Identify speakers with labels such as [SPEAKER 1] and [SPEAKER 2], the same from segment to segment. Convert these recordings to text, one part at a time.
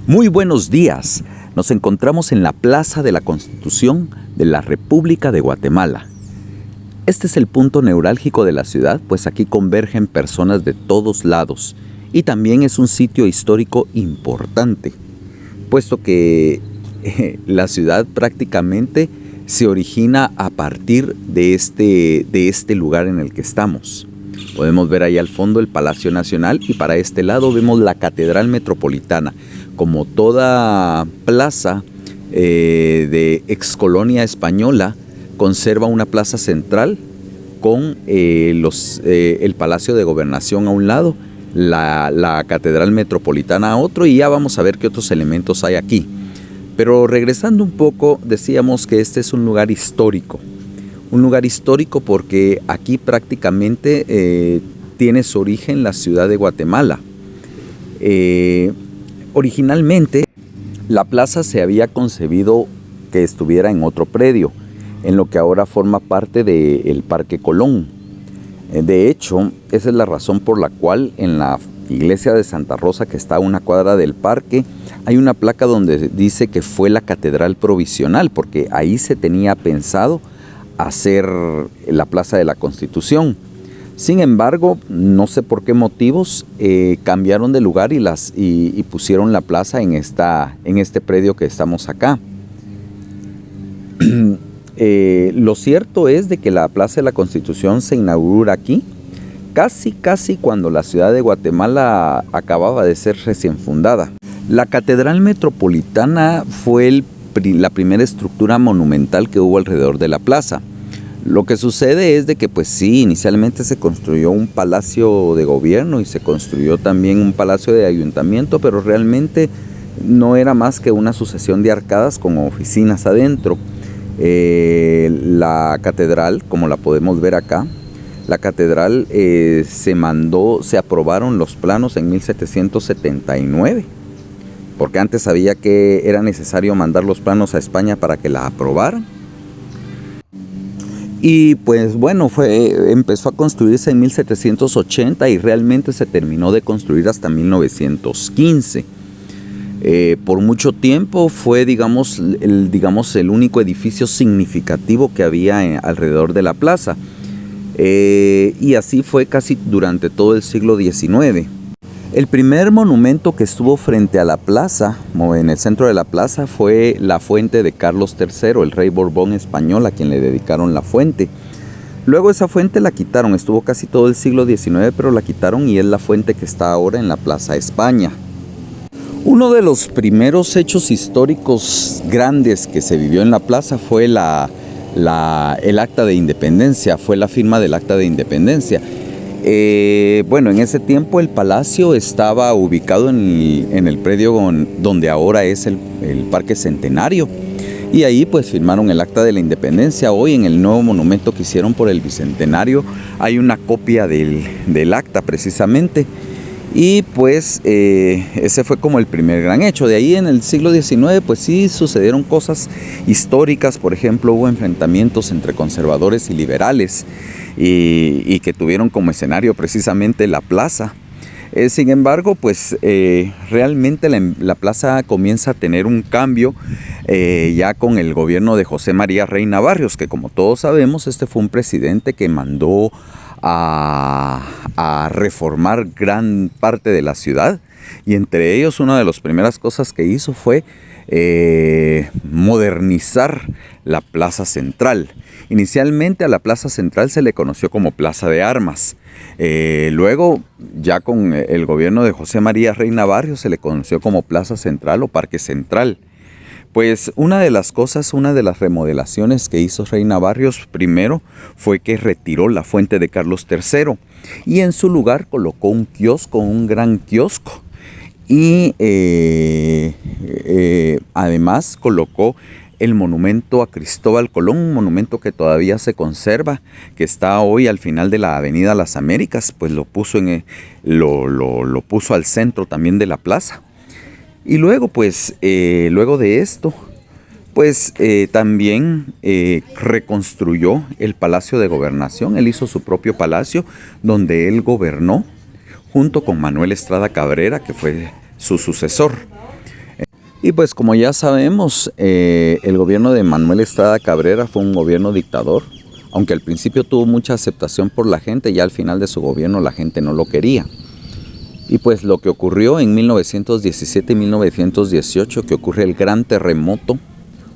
[SPEAKER 1] Muy buenos días. Nos encontramos en la Plaza de la Constitución de la República de Guatemala. Este es el punto neurálgico de la ciudad, pues aquí convergen personas de todos lados y también es un sitio histórico importante, puesto que la ciudad prácticamente se origina a partir de este lugar en el que estamos. Podemos ver ahí al fondo el Palacio Nacional y para este lado vemos la Catedral Metropolitana. Como toda plaza de excolonia española, conserva una plaza central con el Palacio de Gobernación a un lado, la Catedral Metropolitana a otro, y ya vamos a ver qué otros elementos hay aquí. Pero regresando un poco, decíamos que este es un lugar histórico. Un lugar histórico porque aquí prácticamente tiene su origen la ciudad de Guatemala. Originalmente, la plaza se había concebido que estuviera en otro predio, en lo que ahora forma parte del Parque Colón. De hecho, esa es la razón por la cual en la iglesia de Santa Rosa, que está a una cuadra del parque, hay una placa donde dice que fue la catedral provisional, porque ahí se tenía pensado hacer la Plaza de la Constitución. Sin embargo, no sé por qué motivos cambiaron de lugar y pusieron la plaza en este predio que estamos acá. Lo cierto es de que la Plaza de la Constitución se inaugura aquí casi cuando la ciudad de Guatemala acababa de ser recién fundada. La Catedral Metropolitana fue la primera estructura monumental que hubo alrededor de la plaza. Lo que sucede es de que pues sí, inicialmente se construyó un palacio de gobierno y se construyó también un palacio de ayuntamiento, pero realmente no era más que una sucesión de arcadas con oficinas adentro. La catedral, como la podemos ver acá, la catedral se aprobaron los planos en 1779, porque antes sabía que era necesario mandar los planos a España para que la aprobaran. Y pues bueno, empezó a construirse en 1780 y realmente se terminó de construir hasta 1915. Por mucho tiempo fue, digamos, el único edificio significativo que había alrededor de la plaza. Y así fue casi durante todo el siglo XIX. El primer monumento que estuvo frente a la plaza, o en el centro de la plaza, fue la fuente de Carlos III, el rey Borbón español, a quien le dedicaron la fuente. Luego esa fuente la quitaron, estuvo casi todo el siglo XIX, pero la quitaron y es la fuente que está ahora en la Plaza España. Uno de los primeros hechos históricos grandes que se vivió en la plaza fue el acta de independencia, fue la firma del acta de independencia. Bueno, en ese tiempo el palacio estaba ubicado en el predio donde ahora es el Parque Centenario, y ahí pues firmaron el acta de la independencia. Hoy en el nuevo monumento que hicieron por el Bicentenario hay una copia del acta precisamente, y pues ese fue como el primer gran hecho. De ahí en el siglo XIX pues sí sucedieron cosas históricas. Por ejemplo, hubo enfrentamientos entre conservadores y liberales y que tuvieron como escenario precisamente la plaza. Sin embargo, pues realmente la plaza comienza a tener un cambio ya con el gobierno de José María Reina Barrios, que como todos sabemos, este fue un presidente que mandó a reformar gran parte de la ciudad, y entre ellos una de las primeras cosas que hizo fue modernizar la Plaza Central. Inicialmente a la Plaza Central se le conoció como Plaza de Armas. Luego, ya con el gobierno de José María Reina Barrios, se le conoció como Plaza Central o Parque Central. Pues una de las remodelaciones que hizo Reina Barrios primero fue que retiró la fuente de Carlos III y en su lugar colocó un kiosco, un gran kiosco. Y además colocó el monumento a Cristóbal Colón, un monumento que todavía se conserva, que está hoy al final de la Avenida Las Américas, pues lo puso al centro también de la plaza. Y luego, pues, luego de esto, pues también reconstruyó el Palacio de Gobernación. Él hizo su propio palacio donde él gobernó junto con Manuel Estrada Cabrera, que fue su sucesor. Y pues como ya sabemos, el gobierno de Manuel Estrada Cabrera fue un gobierno dictador, aunque al principio tuvo mucha aceptación por la gente, ya al final de su gobierno la gente no lo quería. Y pues lo que ocurrió en 1917 y 1918, que ocurre el gran terremoto,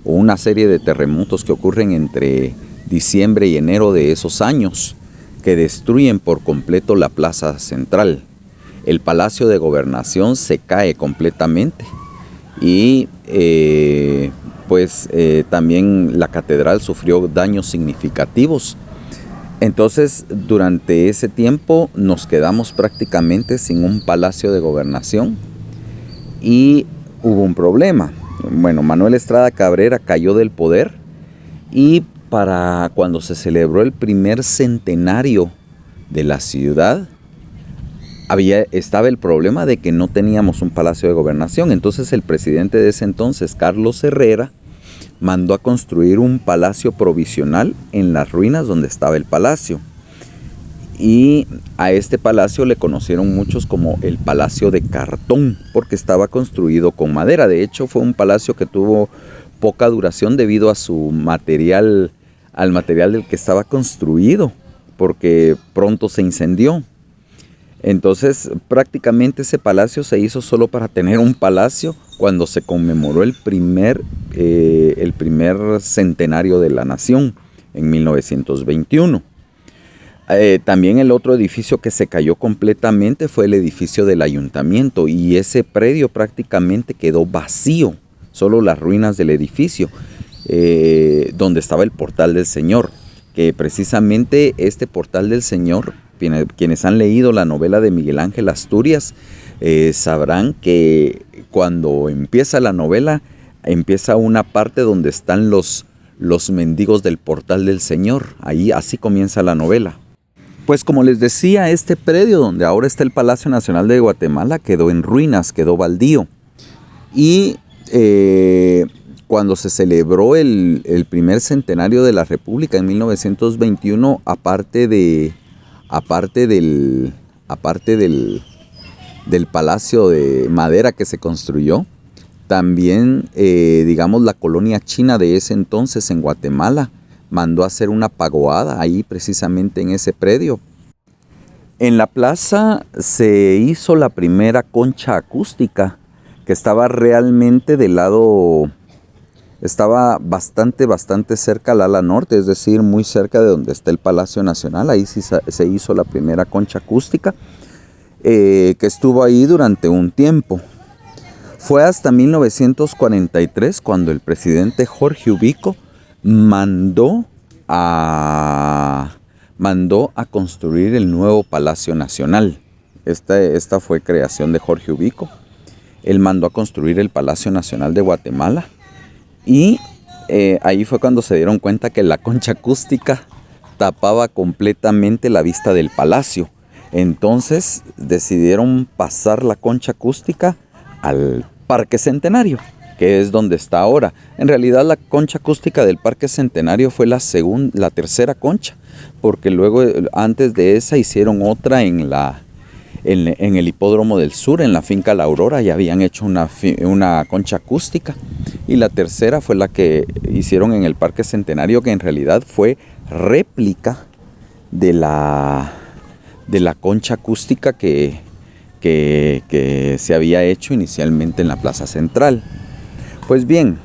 [SPEAKER 1] o una serie de terremotos que ocurren entre diciembre y enero de esos años, que destruyen por completo la plaza central. El Palacio de Gobernación se cae completamente y también la catedral sufrió daños significativos. Entonces, durante ese tiempo nos quedamos prácticamente sin un Palacio de Gobernación y hubo un problema. Bueno, Manuel Estrada Cabrera cayó del poder y para cuando se celebró el primer centenario de la ciudad, estaba el problema de que no teníamos un Palacio de Gobernación. Entonces el presidente de ese entonces, Carlos Herrera, mandó a construir un palacio provisional en las ruinas donde estaba el palacio. Y a este palacio le conocieron muchos como el Palacio de Cartón, porque estaba construido con madera. De hecho, fue un palacio que tuvo poca duración debido a su material, al material del que estaba construido, porque pronto se incendió. Entonces, prácticamente ese palacio se hizo solo para tener un palacio cuando se conmemoró el primer centenario de la nación en 1921. También el otro edificio que se cayó completamente fue el edificio del ayuntamiento y ese predio prácticamente quedó vacío, solo las ruinas del edificio donde estaba el Portal del Señor, que precisamente este Portal del Señor, quienes han leído la novela de Miguel Ángel Asturias sabrán que cuando empieza la novela empieza una parte donde están los mendigos del Portal del Señor. Ahí así comienza la novela. Pues como les decía, este predio donde ahora está el Palacio Nacional de Guatemala quedó en ruinas, quedó baldío. Y cuando se celebró el primer centenario de la República en 1921, aparte del palacio de madera que se construyó, también, la colonia china de ese entonces en Guatemala mandó a hacer una pagoada ahí precisamente en ese predio. En la plaza se hizo la primera concha acústica, que estaba realmente estaba bastante cerca al ala norte, es decir, muy cerca de donde está el Palacio Nacional. Ahí sí se hizo la primera concha acústica, que estuvo ahí durante un tiempo. Fue hasta 1943 cuando el presidente Jorge Ubico mandó a construir el nuevo Palacio Nacional. Esta fue creación de Jorge Ubico. Él mandó a construir el Palacio Nacional de Guatemala. Y ahí fue cuando se dieron cuenta que la concha acústica tapaba completamente la vista del palacio. Entonces decidieron pasar la concha acústica al Parque Centenario, que es donde está ahora. En realidad la concha acústica del Parque Centenario fue la tercera concha, porque luego antes de esa hicieron otra en el Hipódromo del Sur, en la finca La Aurora, ya habían hecho una concha acústica. Y la tercera fue la que hicieron en el Parque Centenario, que en realidad fue réplica de la concha acústica que se había hecho inicialmente en la Plaza Central. Pues bien,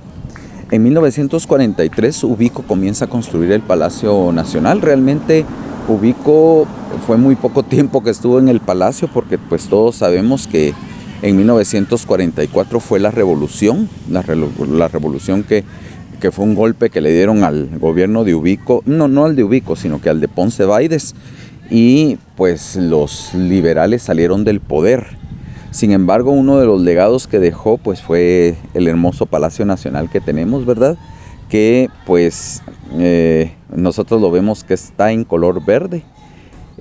[SPEAKER 1] en 1943 Ubico comienza a construir el Palacio Nacional. Realmente Ubico fue muy poco tiempo que estuvo en el palacio, porque pues todos sabemos que en 1944 fue la revolución, la revolución que fue un golpe que le dieron al gobierno de Ubico, no al de Ubico, sino que al de Ponce Baides, y pues los liberales salieron del poder. Sin embargo, uno de los legados que dejó pues fue el hermoso Palacio Nacional que tenemos, ¿verdad? Que pues nosotros lo vemos que está en color verde.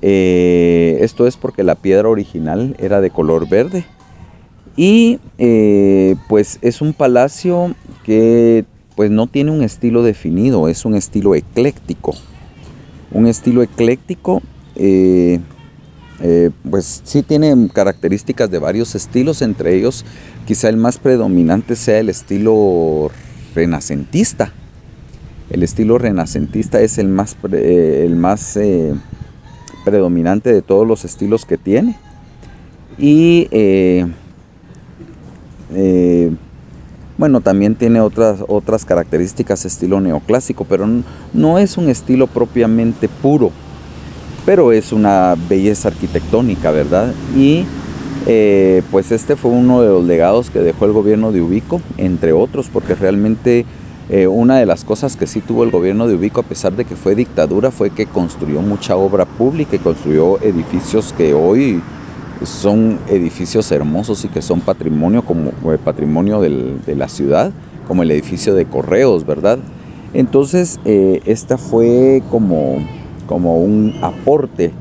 [SPEAKER 1] Esto es porque la piedra original era de color verde. Y pues es un palacio que pues no tiene un estilo definido, es un estilo ecléctico. Un estilo ecléctico Pues sí tiene características de varios estilos, entre ellos quizá el más predominante sea el estilo renacentista. El estilo renacentista es el más predominante de todos los estilos que tiene. Y bueno, también tiene otras características estilo neoclásico, pero no es un estilo propiamente puro, pero es una belleza arquitectónica, ¿verdad? Y pues este fue uno de los legados que dejó el gobierno de Ubico, entre otros, porque realmente una de las cosas que sí tuvo el gobierno de Ubico, a pesar de que fue dictadura, fue que construyó mucha obra pública y construyó edificios que hoy son edificios hermosos y que son patrimonio, como patrimonio de la ciudad, como el edificio de Correos, ¿verdad? Entonces esta fue como un aporte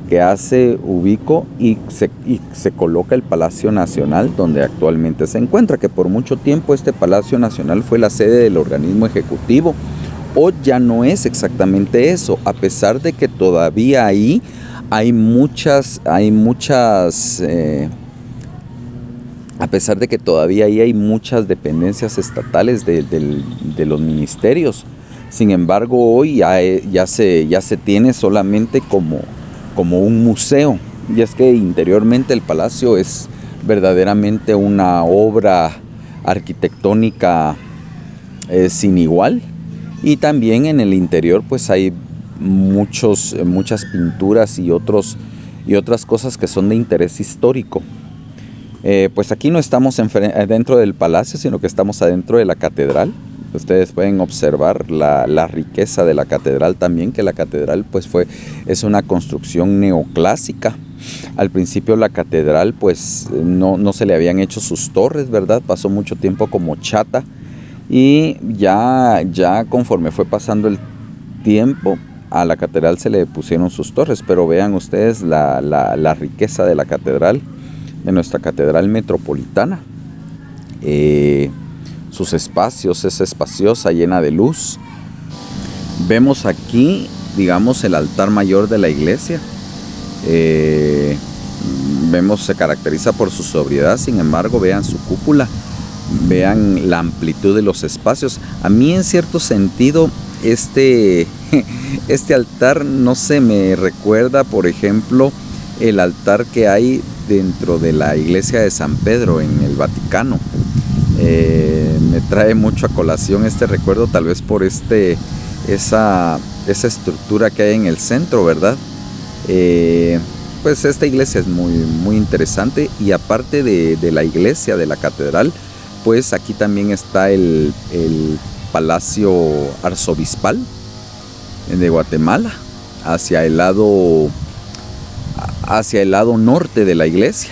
[SPEAKER 1] que hace Ubico y se coloca el Palacio Nacional donde actualmente se encuentra, que por mucho tiempo este Palacio Nacional fue la sede del organismo ejecutivo. Hoy ya no es exactamente eso, a pesar de que todavía ahí hay muchas, a pesar de que todavía ahí hay muchas dependencias estatales de los ministerios. Sin embargo, hoy ya se tiene solamente como un museo. Y es que interiormente el palacio es verdaderamente una obra arquitectónica sin igual. Y también en el interior pues hay muchas pinturas y otras cosas que son de interés histórico. Pues aquí no estamos dentro del palacio, sino que estamos adentro de la catedral. Ustedes pueden observar la riqueza de la catedral también, que la catedral pues es una construcción neoclásica. Al principio la catedral pues no se le habían hecho sus torres, ¿verdad? Pasó mucho tiempo como chata y ya conforme fue pasando el tiempo a la catedral se le pusieron sus torres, pero vean ustedes la riqueza de la catedral, de nuestra catedral metropolitana. Sus espacios, es espaciosa, llena de luz. Vemos aquí, digamos, el altar mayor de la iglesia. Vemos, se caracteriza por su sobriedad, sin embargo, vean su cúpula, vean la amplitud de los espacios. A mí, en cierto sentido, este altar, no sé, me recuerda, por ejemplo, el altar que hay dentro de la iglesia de San Pedro en el Vaticano. Me trae mucho a colación este recuerdo, tal vez por esa estructura que hay en el centro, ¿verdad? Pues esta iglesia es muy interesante, y aparte de la iglesia, de la catedral, pues aquí también está el Palacio Arzobispal de Guatemala, hacia el lado norte de la iglesia.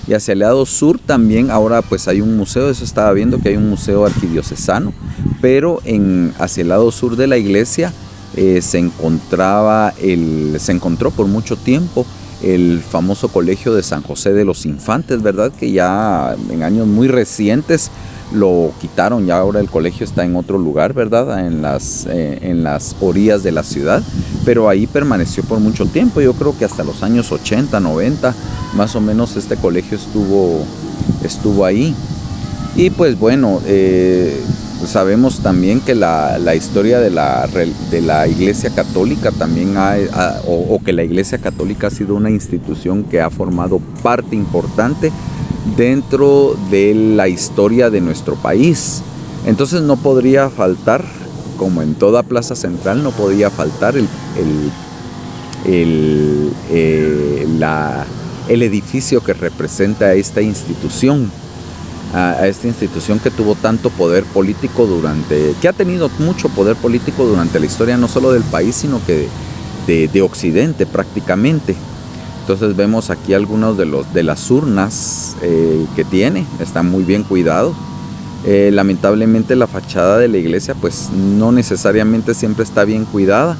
[SPEAKER 1] Y hacia el lado sur también ahora pues hay un museo, eso estaba viendo que hay un museo arquidiocesano, pero hacia el lado sur de la iglesia se encontró por mucho tiempo el famoso colegio de San José de los Infantes, ¿verdad? Que ya en años muy recientes lo quitaron, ya ahora el colegio está en otro lugar, ¿verdad? En las orillas de la ciudad, pero ahí permaneció por mucho tiempo. Yo creo que hasta los años 80, 90, más o menos este colegio estuvo ahí. Y pues bueno, sabemos también que la historia de la Iglesia Católica también o que la Iglesia Católica ha sido una institución que ha formado parte importante dentro de la historia de nuestro país. Entonces no podría faltar, como en toda plaza central, no podía faltar el edificio que representa a esta institución. A esta institución que tuvo tanto poder político que ha tenido mucho poder político durante la historia, no solo del país, sino que de Occidente prácticamente. Entonces vemos aquí algunos de las urnas que tiene, están muy bien cuidados. Lamentablemente la fachada de la iglesia pues no necesariamente siempre está bien cuidada,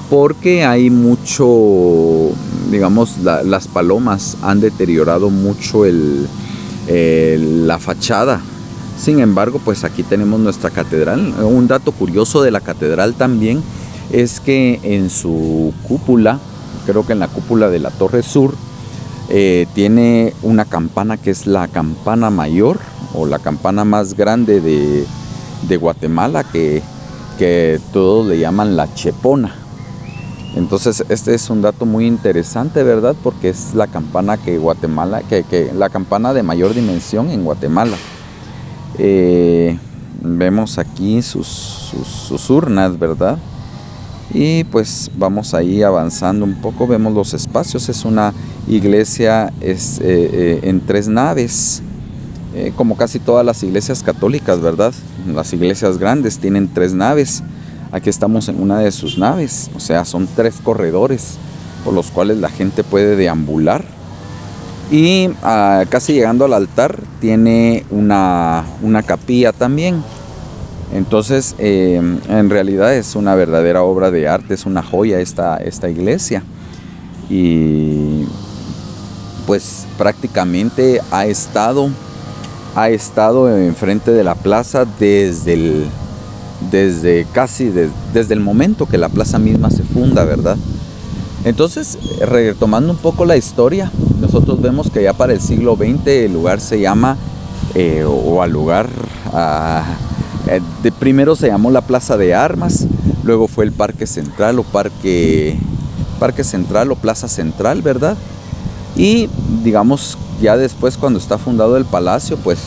[SPEAKER 1] porque hay mucho, digamos, las palomas han deteriorado mucho la fachada. Sin embargo, pues aquí tenemos nuestra catedral. Un dato curioso de la catedral también es que en su cúpula, creo que en la cúpula de la Torre Sur, Tiene una campana que es la campana mayor o la campana más grande de Guatemala, que todos le llaman la Chepona. Entonces este es un dato muy interesante, ¿verdad? Porque es la campana que la campana de mayor dimensión en Guatemala. Vemos aquí sus urnas, ¿verdad? Y pues vamos ahí avanzando un poco, vemos los espacios. Es una iglesia en 3 naves, como casi todas las iglesias católicas, ¿verdad? Las iglesias grandes tienen 3 naves. Aquí estamos en una de sus naves, o sea, son 3 corredores por los cuales la gente puede deambular. Y casi llegando al altar tiene una capilla también. Entonces, en realidad es una verdadera obra de arte, es una joya esta iglesia. Y pues prácticamente ha estado enfrente de la plaza desde el momento que la plaza misma se funda, ¿verdad? Entonces, retomando un poco la historia, nosotros vemos que ya para el siglo XX el lugar se llama, primero se llamó la Plaza de Armas, luego fue el Parque Central o Parque Central o Plaza Central, ¿verdad? Y digamos, ya después, cuando está fundado el palacio, pues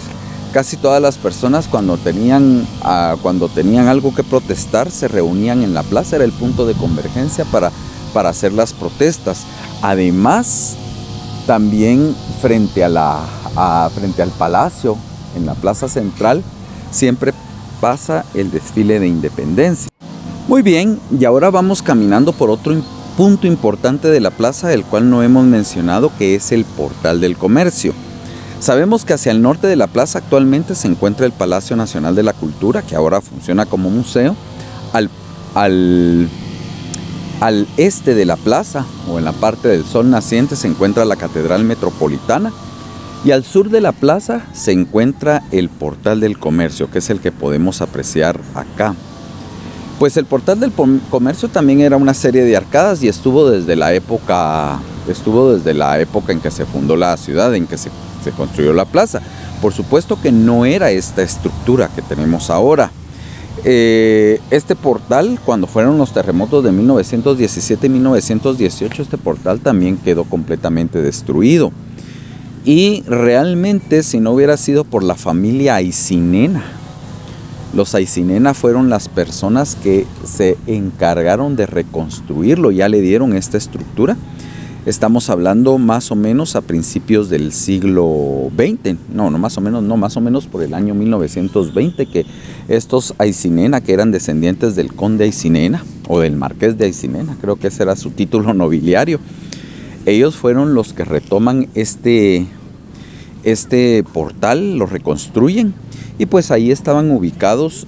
[SPEAKER 1] casi todas las personas cuando tenían algo que protestar se reunían en la plaza, era el punto de convergencia para hacer las protestas. Además, también frente al palacio, en la Plaza Central, siempre pasa el desfile de independencia. Muy bien, y ahora vamos caminando por otro punto importante de la plaza, del cual no hemos mencionado, que es el Portal del Comercio. Sabemos que hacia el norte de la plaza actualmente se encuentra el Palacio Nacional de la Cultura, que ahora funciona como museo. Al este de la plaza, o en la parte del sol naciente, se encuentra la Catedral Metropolitana. Y al sur de la plaza se encuentra el Portal del Comercio, que es el que podemos apreciar acá. Pues el Portal del Comercio también era una serie de arcadas y estuvo desde la época en que se fundó la ciudad, en que se construyó la plaza. Por supuesto que no era esta estructura que tenemos ahora. Este portal, cuando fueron los terremotos de 1917 y 1918, este portal también quedó completamente destruido. Y realmente, si no hubiera sido por la familia Aycinena, los Aycinena fueron las personas que se encargaron de reconstruirlo, ya le dieron esta estructura. Estamos hablando más o menos a principios del siglo XX, más o menos por el año 1920, que estos Aycinena, que eran descendientes del conde Aycinena o del marqués de Aycinena, creo que ese era su título nobiliario, ellos fueron los que retoman este portal, lo reconstruyen, y pues ahí estaban ubicados,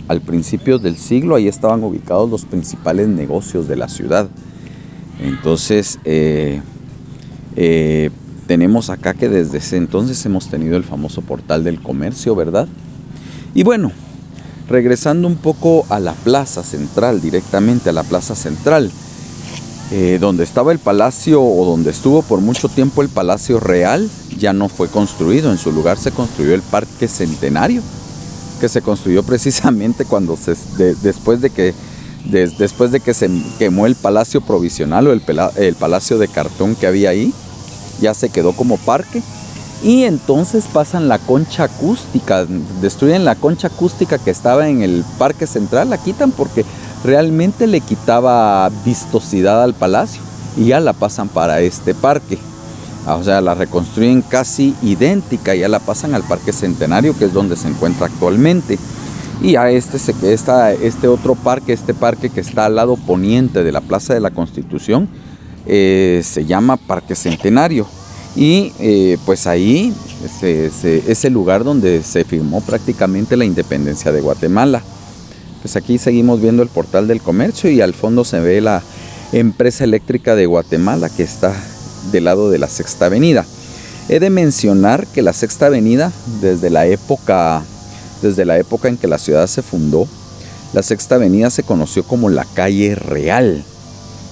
[SPEAKER 1] al principio del siglo, ahí estaban ubicados los principales negocios de la ciudad. Entonces, tenemos acá que desde ese entonces hemos tenido el famoso Portal del Comercio, ¿verdad? Y bueno, regresando un poco a la Plaza Central, directamente a la Plaza Central, donde estaba el palacio, o donde estuvo por mucho tiempo el Palacio Real, ya no fue construido. En su lugar se construyó el Parque Centenario, que se construyó precisamente después de que se quemó el Palacio Provisional o el Palacio de Cartón que había ahí. Ya se quedó como parque. Y entonces pasan la concha acústica, destruyen la concha acústica que estaba en el Parque Central, la quitan porque realmente le quitaba vistosidad al palacio, y ya la pasan para este parque. O sea, la reconstruyen casi idéntica, y ya la pasan al Parque Centenario, que es donde se encuentra actualmente. Y a este otro parque, este parque que está al lado poniente de la Plaza de la Constitución, se llama Parque Centenario. Y pues ahí es el lugar donde se firmó prácticamente la independencia de Guatemala. Pues aquí seguimos viendo el Portal del Comercio, y al fondo se ve la Empresa Eléctrica de Guatemala, que está del lado de la Sexta Avenida. He de mencionar que la Sexta Avenida, desde la época en que la ciudad se fundó, la Sexta Avenida se conoció como la Calle Real,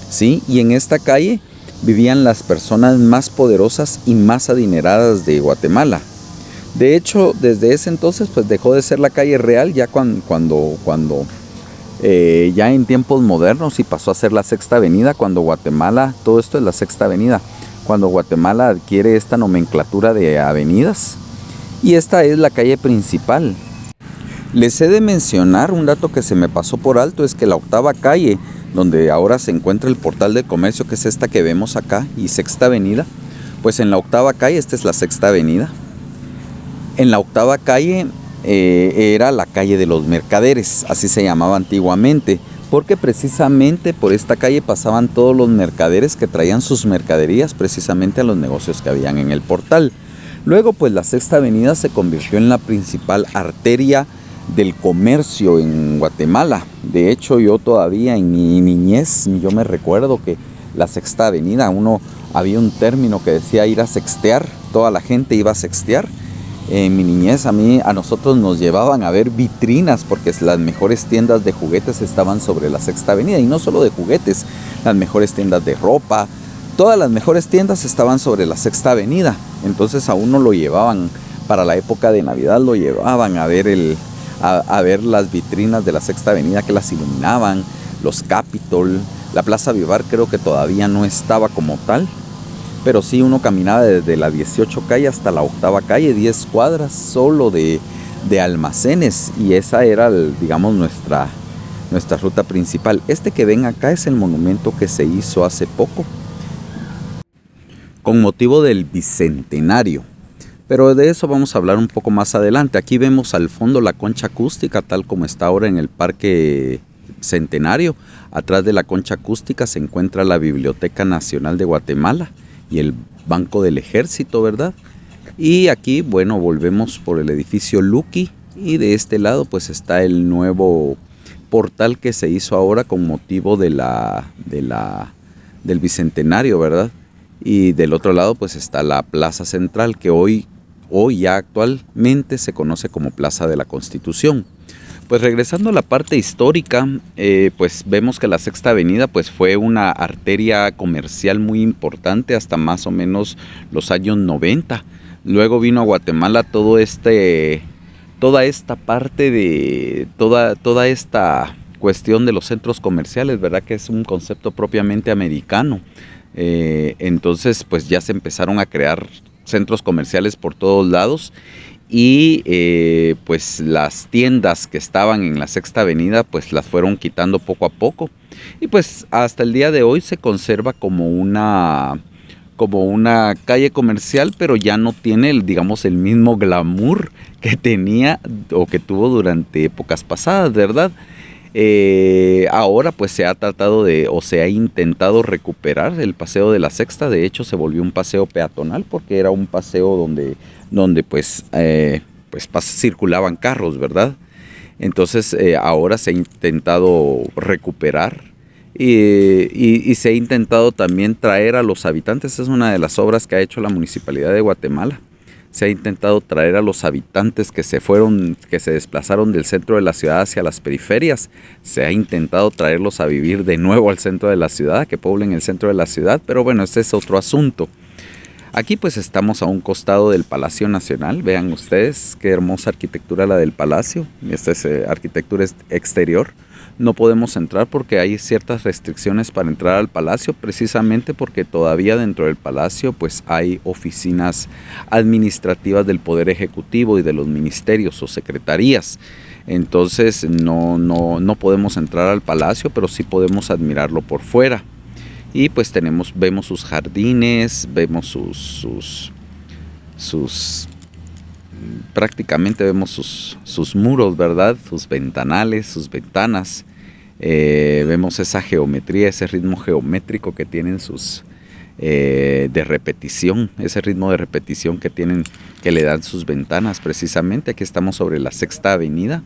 [SPEAKER 1] ¿sí? Y en esta calle vivían las personas más poderosas y más adineradas de Guatemala. De hecho, desde ese entonces pues dejó de ser la calle real ya cuando ya en tiempos modernos, y pasó a ser la Sexta Avenida cuando Guatemala, todo esto es la Sexta Avenida, cuando Guatemala adquiere esta nomenclatura de avenidas, y esta es la calle principal. Les he de mencionar un dato que se me pasó por alto, es que la octava calle, donde ahora se encuentra el Portal del Comercio, que es esta que vemos acá, y Sexta Avenida, pues en la octava calle, esta es la Sexta Avenida, en la octava calle era la calle de los mercaderes, así se llamaba antiguamente, porque precisamente por esta calle pasaban todos los mercaderes que traían sus mercaderías precisamente a los negocios que habían en el portal. Luego pues la Sexta Avenida se convirtió en la principal arteria del comercio en Guatemala. De hecho, yo todavía en mi niñez, yo me recuerdo que la Sexta Avenida, había un término que decía ir a sextear, toda la gente iba a sextear. En mi niñez a nosotros nos llevaban a ver vitrinas, porque las mejores tiendas de juguetes estaban sobre la Sexta Avenida, y no solo de juguetes, las mejores tiendas de ropa, todas las mejores tiendas estaban sobre la Sexta Avenida. Entonces a uno lo llevaban, para la época de Navidad lo llevaban a ver a ver las vitrinas de la Sexta Avenida que las iluminaban, los Capitol, la Plaza Vivar creo que todavía no estaba como tal, pero sí uno caminaba desde la 18 calle hasta la octava calle, 10 cuadras solo de almacenes, y esa era, digamos, nuestra ruta principal. Este que ven acá es el monumento que se hizo hace poco, con motivo del Bicentenario. Pero de eso vamos a hablar un poco más adelante. Aquí vemos al fondo la concha acústica, tal como está ahora en el Parque Centenario. Atrás de la concha acústica se encuentra la Biblioteca Nacional de Guatemala y el Banco del Ejército, ¿verdad? Y aquí, bueno, volvemos por el edificio Lucky, y de este lado pues está el nuevo portal que se hizo ahora con motivo del Bicentenario, ¿verdad? Y del otro lado pues está la Plaza Central, que hoy ya actualmente se conoce como Plaza de la Constitución. Pues regresando a la parte histórica, pues vemos que la Sexta Avenida pues fue una arteria comercial muy importante hasta más o menos los años 90. Luego vino a Guatemala toda esta parte de toda esta cuestión de los centros comerciales, ¿verdad? Que es un concepto propiamente americano. Entonces pues ya se empezaron a crear centros comerciales por todos lados, y pues las tiendas que estaban en la Sexta Avenida pues las fueron quitando poco a poco, y pues hasta el día de hoy se conserva como una calle comercial, pero ya no tiene digamos el mismo glamour que tenía o que tuvo durante épocas pasadas, ¿verdad? Ahora pues se ha tratado se ha intentado recuperar el paseo de la Sexta. De hecho se volvió un paseo peatonal, porque era un paseo donde pues circulaban carros, ¿verdad? Entonces ahora se ha intentado recuperar, y se ha intentado también traer a los habitantes. Es una de las obras que ha hecho la Municipalidad de Guatemala. Se ha intentado traer a los habitantes que se desplazaron del centro de la ciudad hacia las periferias. Se ha intentado traerlos a vivir de nuevo al centro de la ciudad, que pueblen el centro de la ciudad, pero bueno, ese es otro asunto. Aquí pues estamos a un costado del Palacio Nacional. Vean ustedes qué hermosa arquitectura la del palacio. Esta es arquitectura exterior. No podemos entrar porque hay ciertas restricciones para entrar al palacio, precisamente porque todavía dentro del palacio pues hay oficinas administrativas del Poder Ejecutivo y de los ministerios o secretarías. Entonces no podemos entrar al palacio, pero sí podemos admirarlo por fuera. Y pues vemos sus jardines, vemos prácticamente vemos sus muros, ¿verdad? Sus ventanales, sus ventanas. Vemos esa geometría, ese ritmo geométrico que tienen de repetición, ese ritmo de repetición que le dan sus ventanas. Precisamente aquí estamos sobre la Sexta Avenida,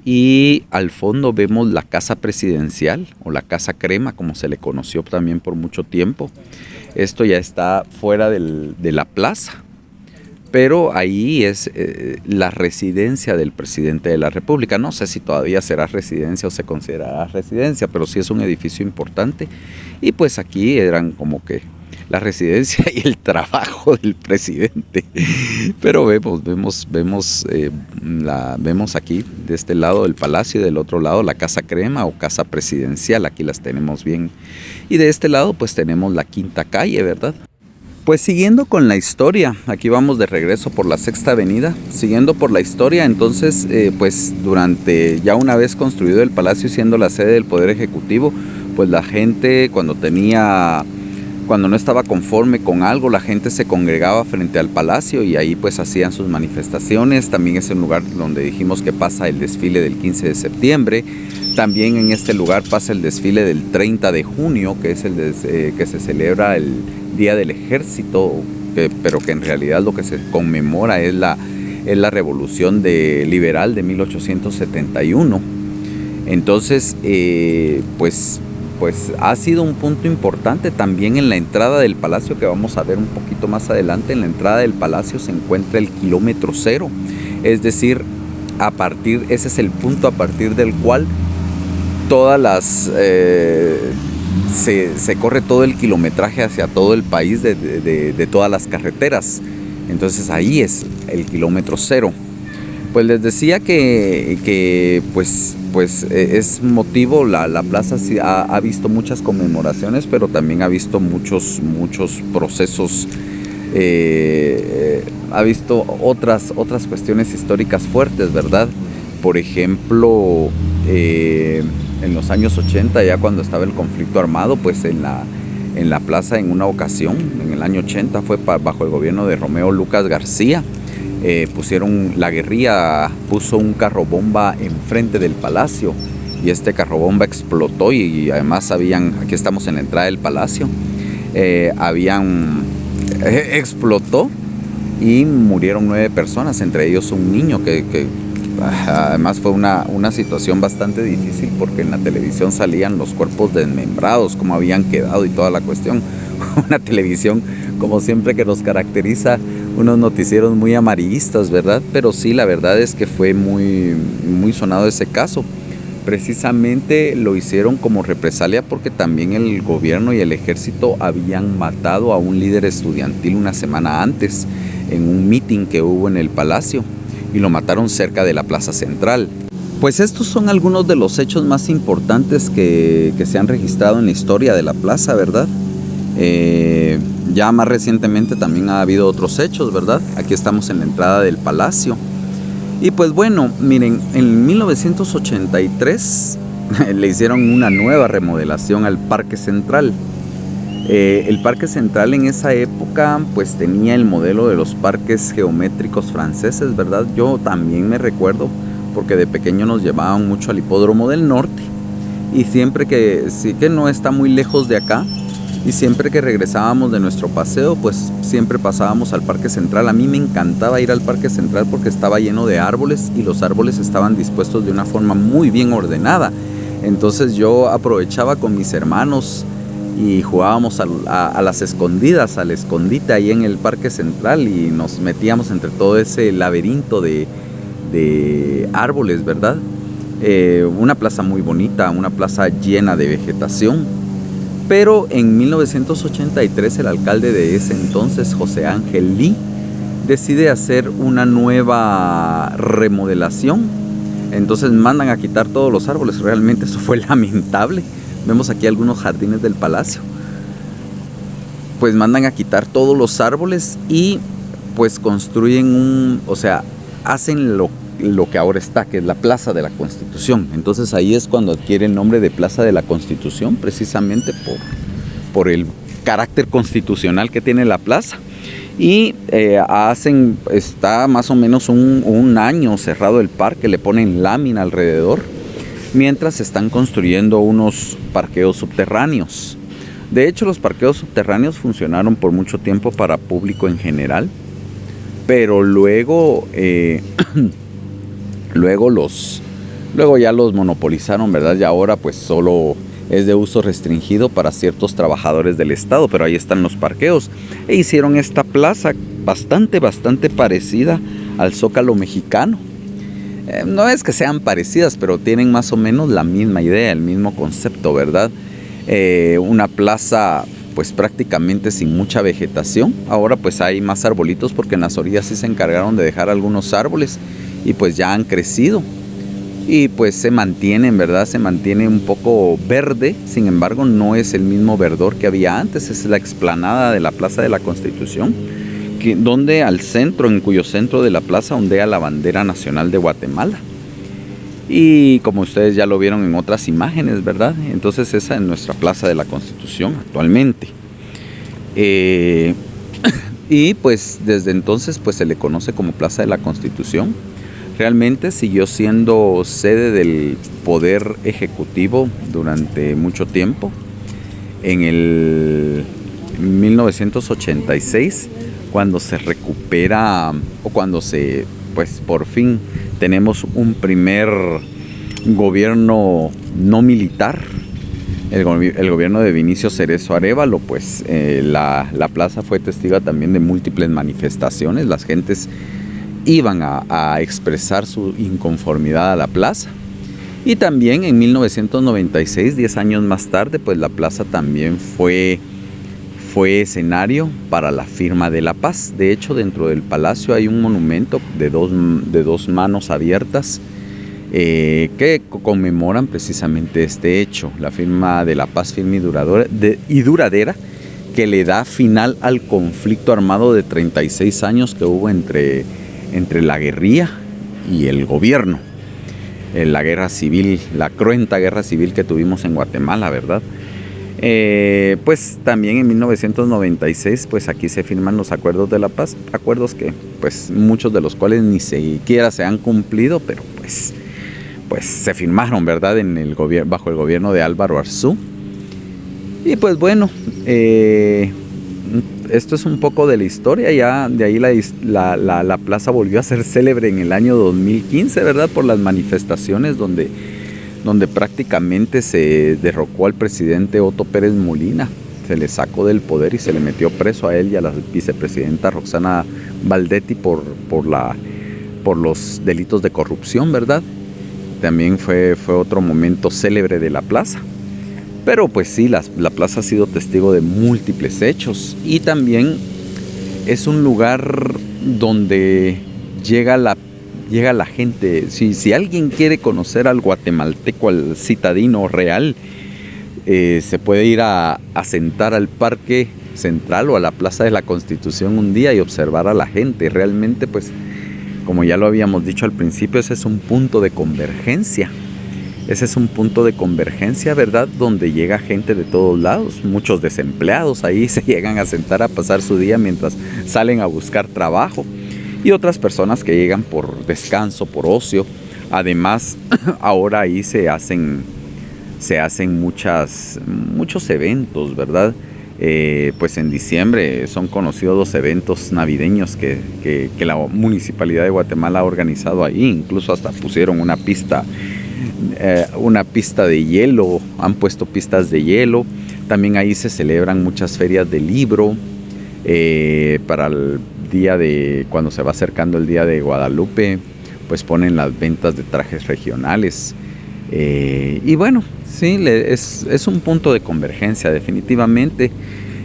[SPEAKER 1] y al fondo vemos la Casa Presidencial, o la Casa Crema, como se le conoció también por mucho tiempo. Esto ya está fuera de la plaza. pero ahí es la residencia del presidente de la República. No sé si todavía será residencia o se considerará residencia, pero sí es un edificio importante. Y pues aquí eran como que la residencia y el trabajo del presidente. Pero vemos aquí de este lado el palacio y del otro lado la Casa Crema o Casa Presidencial. Aquí las tenemos bien. Y de este lado pues tenemos la Quinta Calle, ¿verdad? Pues siguiendo con la historia, aquí vamos de regreso por la Sexta Avenida, siguiendo por la historia, entonces pues durante ya una vez construido el palacio siendo la sede del Poder Ejecutivo, pues la gente cuando no estaba conforme con algo, la gente se congregaba frente al palacio y ahí pues hacían sus manifestaciones. También es un lugar donde dijimos que pasa el desfile del 15 de septiembre, también en este lugar pasa el desfile del 30 de junio, que es que se celebra el Día del Ejército, pero que en realidad lo que se conmemora es la Revolución Liberal de 1871. Entonces, pues ha sido un punto importante también en la entrada del palacio, que vamos a ver un poquito más adelante. En la entrada del palacio se encuentra el kilómetro cero, es decir, ese es el punto a partir del cual se corre todo el kilometraje hacia todo el país de todas las carreteras. Entonces ahí es el kilómetro cero. Pues les decía que es motivo, la plaza sí ha visto muchas conmemoraciones, pero también ha visto muchos procesos, ha visto otras cuestiones históricas fuertes, ¿verdad? Por ejemplo, en los años 80, ya cuando estaba el conflicto armado, pues en la plaza en una ocasión, en el año 80, fue bajo el gobierno de Romeo Lucas García, la guerrilla puso un carro bomba enfrente del palacio y este carro bomba explotó y además aquí estamos en la entrada del palacio, explotó y murieron 9 personas, entre ellos un niño que además fue una situación bastante difícil porque en la televisión salían los cuerpos desmembrados, cómo habían quedado y toda la cuestión. Una televisión, como siempre, que nos caracteriza, unos noticieros muy amarillistas, ¿verdad? Pero sí, la verdad es que fue muy sonado ese caso. Precisamente lo hicieron como represalia porque también el gobierno y el ejército habían matado a un líder estudiantil una semana antes en un mitin que hubo en el palacio, y lo mataron cerca de la plaza central. Pues estos son algunos de los hechos más importantes que se han registrado en la historia de la plaza, ¿verdad? Ya más recientemente también ha habido otros hechos, ¿verdad? Aquí estamos en la entrada del palacio. Y pues bueno, miren, en 1983 le hicieron una nueva remodelación al Parque Central. El Parque Central en esa época pues tenía el modelo de los parques geométricos franceses, ¿verdad? Yo también me recuerdo porque de pequeño nos llevaban mucho al Hipódromo del Norte y siempre sí que no está muy lejos de acá y siempre que regresábamos de nuestro paseo pues siempre pasábamos al Parque Central. A mí me encantaba ir al Parque Central porque estaba lleno de árboles y los árboles estaban dispuestos de una forma muy bien ordenada. Entonces yo aprovechaba con mis hermanos y jugábamos a las escondidas, al escondite ahí en el Parque Central y nos metíamos entre todo ese laberinto de árboles, ¿verdad? Una plaza muy bonita, una plaza llena de vegetación. Pero en 1983 el alcalde de ese entonces, José Ángel Lee, decide hacer una nueva remodelación. Entonces mandan a quitar todos los árboles. Realmente eso fue lamentable. Vemos aquí algunos jardines del palacio. Pues mandan a quitar todos los árboles y pues construyen hacen lo que ahora está, que es la Plaza de la Constitución. Entonces ahí es cuando adquiere el nombre de Plaza de la Constitución, precisamente por el carácter constitucional que tiene la plaza. Y está más o menos un año cerrado el parque, le ponen lámina alrededor, mientras están construyendo unos parqueos subterráneos. De hecho, los parqueos subterráneos funcionaron por mucho tiempo para público en general, pero luego ya los monopolizaron, ¿verdad? Y ahora pues solo es de uso restringido para ciertos trabajadores del Estado, pero ahí están los parqueos. E hicieron esta plaza bastante parecida al Zócalo mexicano. No es que sean parecidas, pero tienen más o menos la misma idea, el mismo concepto, ¿verdad? Una plaza pues prácticamente sin mucha vegetación. Ahora pues hay más arbolitos porque en las orillas sí se encargaron de dejar algunos árboles y pues ya han crecido. Y pues se mantienen, ¿verdad? Se mantiene un poco verde, sin embargo no es el mismo verdor que había antes. Es la explanada de la Plaza de la Constitución, donde al centro, en cuyo centro de la plaza ondea la bandera nacional de Guatemala. Y como ustedes ya lo vieron en otras imágenes, ¿verdad? Entonces esa es nuestra Plaza de la Constitución actualmente. Y pues desde entonces pues se le conoce como Plaza de la Constitución. Realmente siguió siendo sede del Poder Ejecutivo durante mucho tiempo. En el 1986, cuando se recupera o cuando se, pues por fin tenemos un primer gobierno no militar, el gobierno de Vinicio Cerezo Arévalo, pues la plaza fue testigo también de múltiples manifestaciones. Las gentes iban a expresar su inconformidad a la plaza. Y también en 1996, 10 años más tarde, pues la plaza también fue escenario para la firma de la paz. De hecho, dentro del palacio hay un monumento de dos manos abiertas que conmemoran precisamente este hecho, la firma de la paz firme y duradera, que le da final al conflicto armado de 36 años que hubo entre la guerrilla y el gobierno. La guerra civil, la cruenta guerra civil que tuvimos en Guatemala, ¿verdad? Pues también en 1996 pues aquí se firman los acuerdos de la paz, acuerdos que pues muchos de los cuales ni siquiera se han cumplido, pero pues se firmaron, ¿verdad? Bajo el gobierno de Álvaro Arzú. Y pues bueno, esto es un poco de la historia. Ya de ahí la plaza volvió a ser célebre en el año 2015, ¿verdad? Por las manifestaciones donde prácticamente se derrocó al presidente Otto Pérez Molina. Se le sacó del poder y se le metió preso a él y a la vicepresidenta Roxana Valdetti por los delitos de corrupción, ¿verdad? También fue otro momento célebre de la plaza. Pero pues sí, la plaza ha sido testigo de múltiples hechos y también es un lugar donde llega la gente. Si alguien quiere conocer al guatemalteco, al citadino real, se puede ir a sentar al Parque Central o a la Plaza de la Constitución un día y observar a la gente. Realmente, pues, como ya lo habíamos dicho al principio, ese es un punto de convergencia. Ese es un punto de convergencia, ¿verdad? Donde llega gente de todos lados, muchos desempleados ahí se llegan a sentar a pasar su día mientras salen a buscar trabajo. Y otras personas que llegan por descanso, por ocio. Además, ahora ahí se hacen muchos eventos, ¿verdad? Pues en diciembre son conocidos los eventos navideños que la Municipalidad de Guatemala ha organizado ahí. Incluso hasta pusieron una pista de hielo, han puesto pistas de hielo. También ahí se celebran muchas ferias de libro para el día cuando se va acercando el día de Guadalupe, pues ponen las ventas de trajes regionales. Y bueno, sí, es un punto de convergencia definitivamente,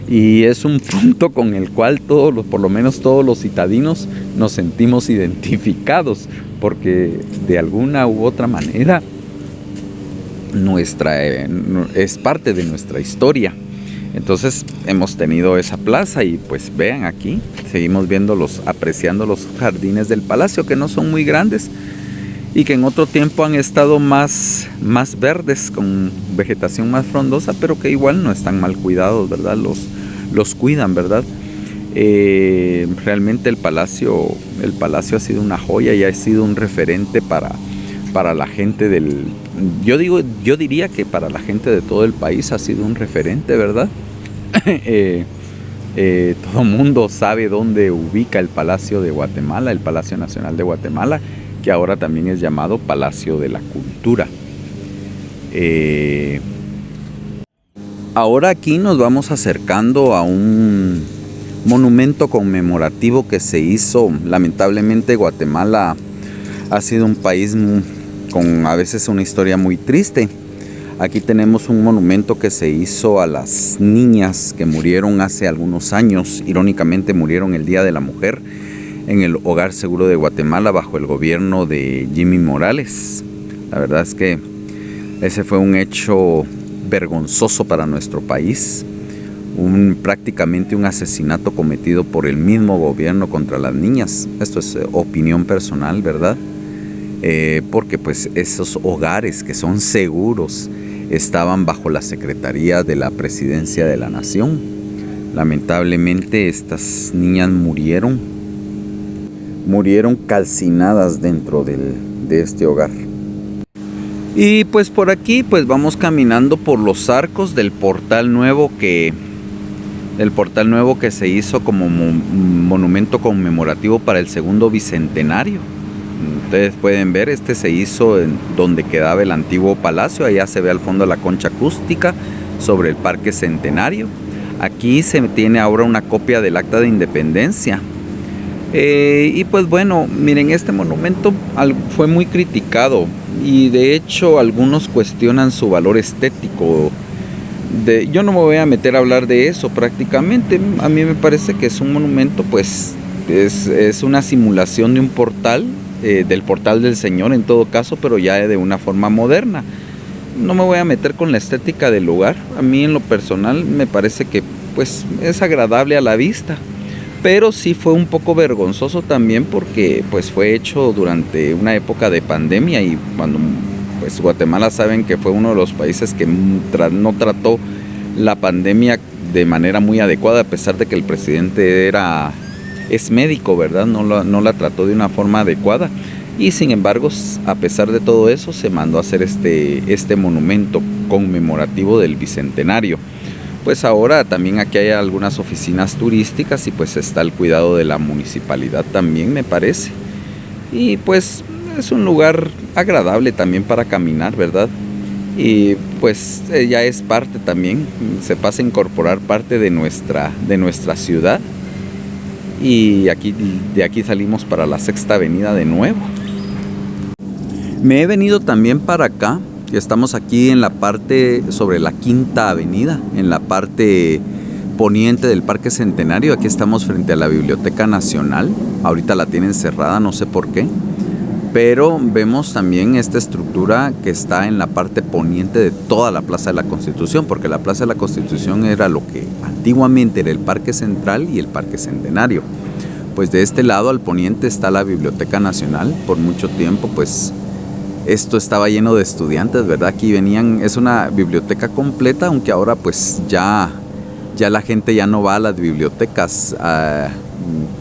[SPEAKER 1] y es un punto con el cual por lo menos todos los citadinos nos sentimos identificados, porque de alguna u otra manera es parte de nuestra historia. Entonces hemos tenido esa plaza y pues vean aquí, seguimos apreciando los jardines del palacio, que no son muy grandes y que en otro tiempo han estado más verdes, con vegetación más frondosa, pero que igual no están mal cuidados, ¿verdad? Los cuidan, ¿verdad? Realmente el palacio ha sido una joya y ha sido un referente para la gente yo diría que para la gente de todo el país ha sido un referente, ¿verdad? Todo el mundo sabe dónde ubica el Palacio de Guatemala, el Palacio Nacional de Guatemala, que ahora también es llamado Palacio de la Cultura. Ahora aquí nos vamos acercando a un monumento conmemorativo que se hizo. Lamentablemente Guatemala ha sido un país con a veces una historia muy triste. Aquí tenemos un monumento que se hizo a las niñas que murieron hace algunos años. Irónicamente murieron el Día de la Mujer en el Hogar Seguro de Guatemala bajo el gobierno de Jimmy Morales. La verdad es que ese fue un hecho vergonzoso para nuestro país. Prácticamente un asesinato cometido por el mismo gobierno contra las niñas. Esto es opinión personal, ¿verdad? Porque pues esos hogares que son seguros estaban bajo la Secretaría de la Presidencia de la Nación. Lamentablemente estas niñas murieron calcinadas dentro de este hogar. Y pues por aquí pues vamos caminando por los arcos del portal nuevo que se hizo como monumento conmemorativo para el segundo bicentenario. Ustedes pueden ver, este se hizo en donde quedaba el antiguo palacio. Allá se ve al fondo la concha acústica sobre el Parque Centenario. Aquí se tiene ahora una copia del Acta de Independencia. Y pues bueno, miren, este monumento fue muy criticado y de hecho algunos cuestionan su valor estético. Yo no me voy a meter a hablar de eso prácticamente. A mí me parece que es un monumento, pues es una simulación de un portal, del portal del Señor en todo caso, pero ya de una forma moderna. No me voy a meter con la estética del lugar. A mí en lo personal me parece que pues es agradable a la vista, pero sí fue un poco vergonzoso también porque pues fue hecho durante una época de pandemia y cuando pues Guatemala saben que fue uno de los países que no trató la pandemia de manera muy adecuada, a pesar de que el presidente es médico, ¿verdad? No la trató de una forma adecuada. Y sin embargo, a pesar de todo eso, se mandó a hacer este monumento conmemorativo del Bicentenario. Pues ahora también aquí hay algunas oficinas turísticas y pues está el cuidado de la municipalidad también, me parece. Y pues es un lugar agradable también para caminar, ¿verdad? Y pues ya es parte también, se pasa a incorporar parte de nuestra ciudad. Y de aquí salimos para la Sexta Avenida de nuevo. Me he venido también para acá, estamos aquí en la parte sobre la Quinta Avenida, en la parte poniente del Parque Centenario. Aquí estamos frente a la Biblioteca Nacional. Ahorita la tienen cerrada, no sé por qué. Pero vemos también esta estructura que está en la parte poniente de toda la Plaza de la Constitución, porque la Plaza de la Constitución era lo que antiguamente era el Parque Central y el Parque Centenario. Pues de este lado al poniente está la Biblioteca Nacional. Por mucho tiempo pues esto estaba lleno de estudiantes, ¿verdad? Aquí venían, es una biblioteca completa, aunque ahora pues ya la gente ya no va a las bibliotecas,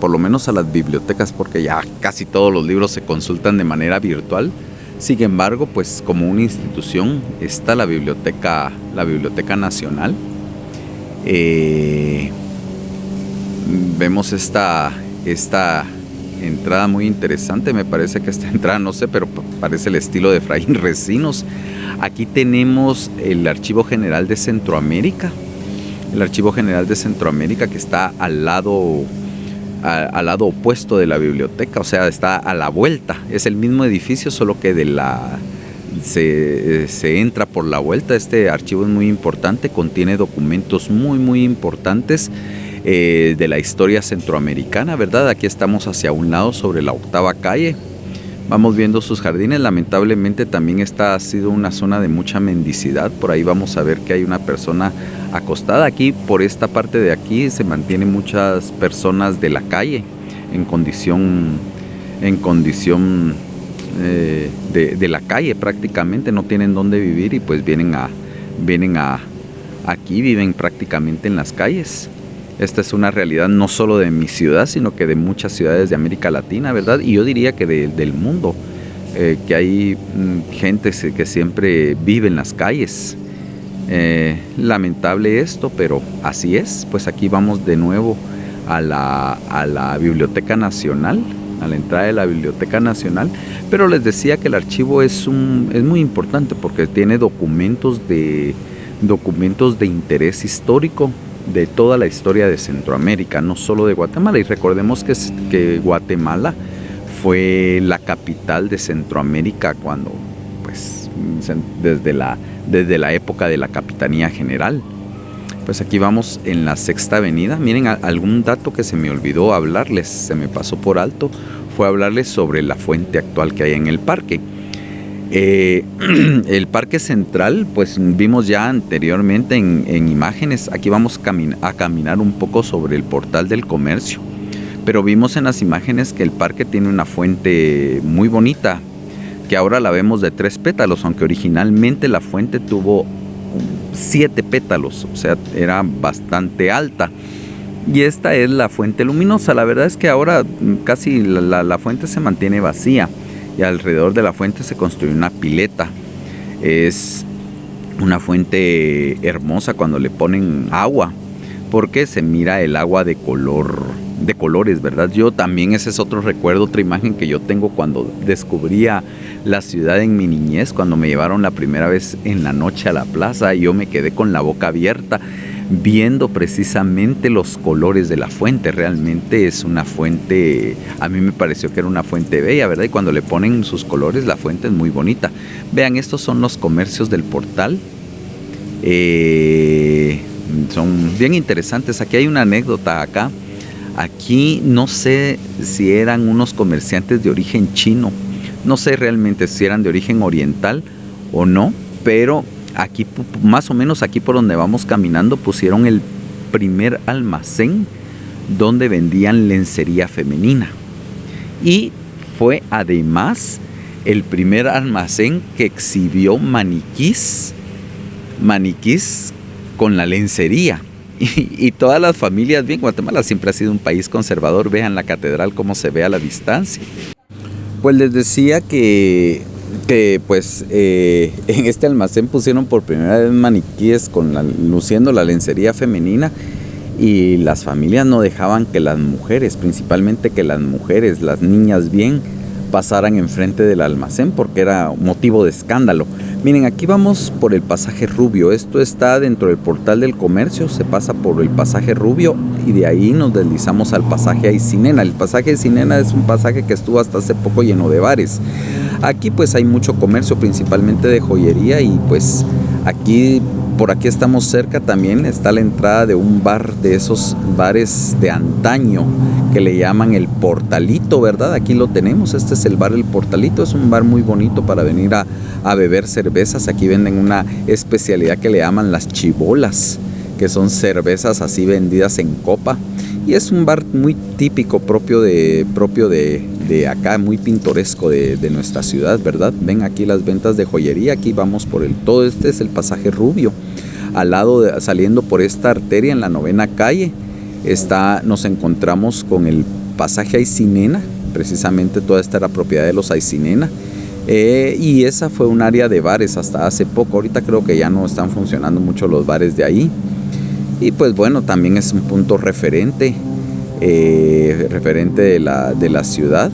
[SPEAKER 1] por lo menos a las bibliotecas, porque ya casi todos los libros se consultan de manera virtual. Sin embargo, pues como una institución está la Biblioteca Nacional. Vemos esta entrada muy interesante. Me parece que esta entrada, no sé, pero parece el estilo de Efraín Recinos. Aquí tenemos el Archivo General de Centroamérica. El Archivo General de Centroamérica, que está al lado opuesto de la biblioteca, o sea, está a la vuelta. Es el mismo edificio, solo que se entra por la vuelta. Este archivo es muy importante, contiene documentos muy, muy importantes de la historia centroamericana, ¿verdad? Aquí estamos hacia un lado sobre la Octava Calle. Vamos viendo sus jardines. Lamentablemente también esta ha sido una zona de mucha mendicidad. Por ahí vamos a ver que hay una persona acostada. Aquí, por esta parte de aquí, se mantienen muchas personas de la calle en condición de la calle prácticamente. No tienen dónde vivir y pues vienen aquí, viven prácticamente en las calles. Esta es una realidad no solo de mi ciudad, sino que de muchas ciudades de América Latina, ¿verdad? Y yo diría que del mundo, que hay gente que siempre vive en las calles. Lamentable esto, pero así es. Pues aquí vamos de nuevo a la Biblioteca Nacional, a la entrada de la Biblioteca Nacional. Pero les decía que el archivo es muy importante porque tiene documentos de documentos de interés histórico de toda la historia de Centroamérica, no solo de Guatemala. Y recordemos que Guatemala fue la capital de Centroamérica cuando, pues, desde la época de la Capitanía General. Pues aquí vamos en la Sexta Avenida. Miren, algún dato que se me olvidó hablarles, se me pasó por alto, fue hablarles sobre la fuente actual que hay en el parque. El Parque Central, pues vimos ya anteriormente en imágenes. Aquí vamos a caminar un poco sobre el Portal del Comercio, pero vimos en las imágenes que el parque tiene una fuente muy bonita, que ahora la vemos de 3 pétalos, aunque originalmente la fuente tuvo 7 pétalos, o sea, era bastante alta. Y esta es la fuente luminosa. La verdad es que ahora casi la fuente se mantiene vacía, y alrededor de la fuente se construyó una pileta. Es una fuente hermosa cuando le ponen agua, porque se mira el agua de colores, ¿verdad? Yo también, ese es otro recuerdo, otra imagen que yo tengo cuando descubría la ciudad en mi niñez, cuando me llevaron la primera vez en la noche a la plaza, y yo me quedé con la boca abierta viendo precisamente los colores de la fuente. Realmente es una fuente, a mí me pareció que era una fuente bella, ¿verdad? Y cuando le ponen sus colores, la fuente es muy bonita. Vean, estos son los comercios del portal. Son bien interesantes. Aquí hay una anécdota acá. Aquí no sé si eran unos comerciantes de origen chino. No sé realmente si eran de origen oriental o no, pero aquí, más o menos aquí por donde vamos caminando, pusieron el primer almacén donde vendían lencería femenina. Y fue además el primer almacén que exhibió maniquís con la lencería. Y todas las familias, bien, Guatemala siempre ha sido un país conservador. Vean la catedral cómo se ve a la distancia. Pues les decía que pues en este almacén pusieron por primera vez maniquíes luciendo la lencería femenina, y las familias no dejaban que las mujeres, principalmente que las mujeres, las niñas bien, pasaran enfrente del almacén porque era motivo de escándalo. Miren, aquí vamos por el pasaje Rubio. Esto está dentro del Portal del Comercio. Se pasa por el pasaje Rubio y de ahí nos deslizamos al pasaje Aycinena. El pasaje Aycinena es un pasaje que estuvo hasta hace poco lleno de bares. Aquí pues hay mucho comercio, principalmente de joyería, y pues por aquí estamos cerca también, está la entrada de un bar, de esos bares de antaño que le llaman el Portalito, ¿verdad? Aquí lo tenemos, este es el bar El Portalito. Es un bar muy bonito para venir a beber cervezas. Aquí venden una especialidad que le llaman las chibolas, que son cervezas así vendidas en copa, y es un bar muy típico, propio de acá, muy pintoresco de nuestra ciudad, ¿verdad? Ven aquí las ventas de joyería. Aquí vamos todo este es el pasaje Rubio. Al lado, saliendo por esta arteria en la 9ª calle, nos encontramos con el pasaje Aycinena. Precisamente toda esta era propiedad de los Aycinena, y esa fue un área de bares hasta hace poco. Ahorita creo que ya no están funcionando mucho los bares de ahí. Y pues bueno, también es un punto referente de la ciudad.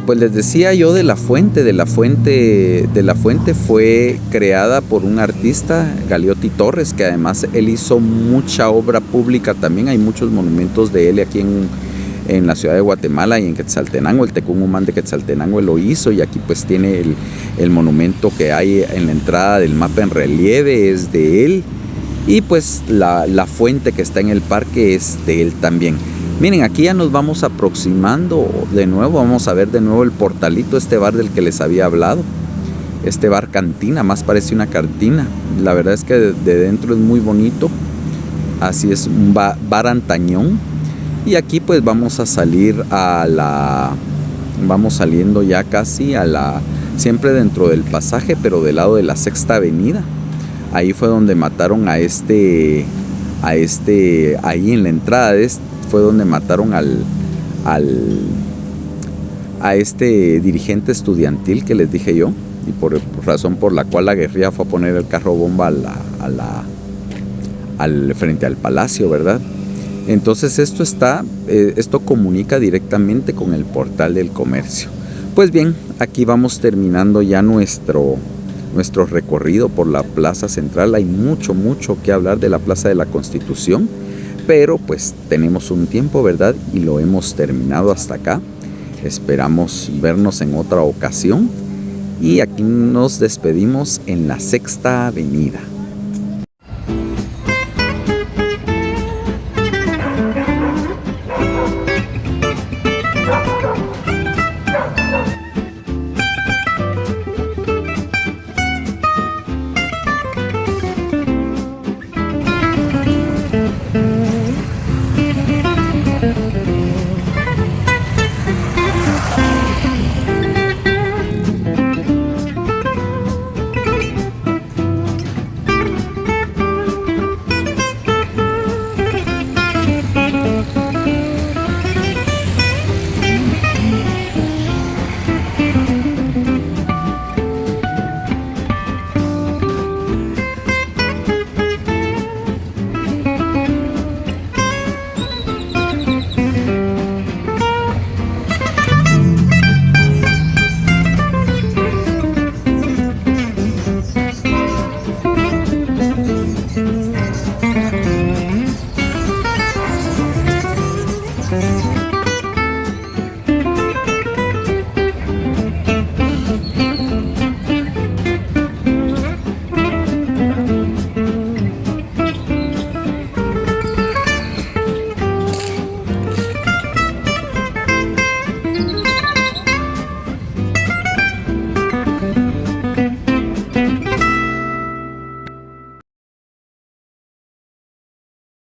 [SPEAKER 1] Pues les decía yo de la fuente. La fuente fue creada por un artista, Galeotti Torres, que además él hizo mucha obra pública también. Hay muchos monumentos de él aquí en la ciudad de Guatemala y en Quetzaltenango. El Tecún Humán de Quetzaltenango él lo hizo, y aquí pues tiene el monumento que hay en la entrada del mapa en relieve, es de él. Y pues la fuente que está en el parque es de él también. Miren, aquí ya nos vamos aproximando de nuevo. Vamos a ver de nuevo el Portalito, este bar del que les había hablado. Este bar cantina, más parece una cantina. La verdad es que de dentro es muy bonito. Así es, un bar antañón. Y aquí pues vamos a salir vamos saliendo ya casi siempre dentro del pasaje, pero del lado de la Sexta Avenida. Ahí fue donde mataron ahí en la entrada fue donde mataron a este dirigente estudiantil que les dije yo, y por razón por la cual la guerrilla fue a poner el carro bomba frente al palacio, ¿verdad? Entonces esto comunica directamente con el Portal del Comercio. Pues bien, aquí vamos terminando ya nuestro nuestro recorrido por la Plaza Central. Hay mucho que hablar de la Plaza de la Constitución, pero pues tenemos un tiempo, ¿verdad? Y lo hemos terminado hasta acá. Esperamos vernos en otra ocasión y aquí nos despedimos en la Sexta Avenida.